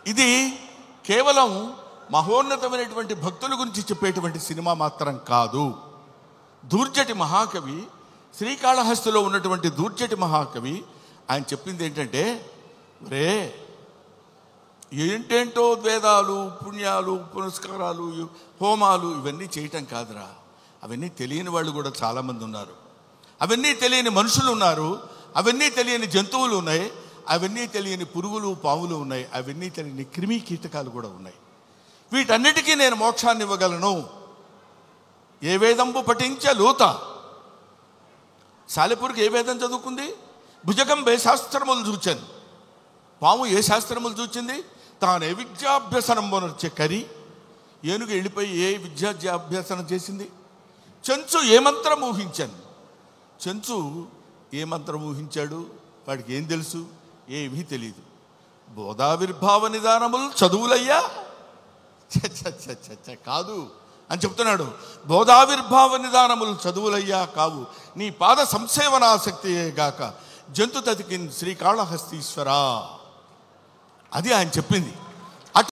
ఇది కేవలం మహోన్నతమైనటువంటి భక్తుల గురించి చెప్పేటువంటి సినిమా మాత్రం కాదు. దూర్జటి మహాకవి, శ్రీకాళహస్తిలో ఉన్నటువంటి దూర్జటి మహాకవి ఆయన చెప్పింది ఏంటంటే, రే ఏంటేంటో వేదాలు, పుణ్యాలు, పునస్కారాలు, హోమాలు ఇవన్నీ చేయటం కాదురా. అవన్నీ తెలియని వాళ్ళు కూడా చాలామంది ఉన్నారు. అవన్నీ తెలియని మనుషులు ఉన్నారు. అవన్నీ తెలియని జంతువులు ఉన్నాయి. అవన్నీ తెలియని పురుగులు, పాములు ఉన్నాయి. అవన్నీ తెలియని క్రిమి కీటకాలు కూడా ఉన్నాయి. వీటన్నిటికీ నేను మోక్షాన్ని ఇవ్వగలను. ఏ వేదంబు పఠించలూత. సాలెపురికి ఏ వేదం చదువుకుంది? భుజగం ఏ శాస్త్రములు చూచాను. పాము ఏ శాస్త్రములు చూచింది? తాను ఏ విద్యాభ్యసనం వచ్చే కరి. ఏనుగు వెళ్ళిపోయి ఏ విద్యాభ్యాసనం చేసింది? చెంచు ఏ మంత్రం ఊహించాను. చెంచు ఏ మంత్రం ఊహించాడు? వాడికి ఏం తెలుసు? ఏమీ తెలియదు. బోధావిర్భావ నిదానములు చదువులయ్యా కాదు అని చెప్తున్నాడు. బోధావిర్భావ నిదానములు చదువులయ్యా కావు, నీ పాద సంసేవనాసక్తియే గాక జంతు తతికిన్ శ్రీకాళహస్తీశ్వర. అది ఆయన చెప్పింది.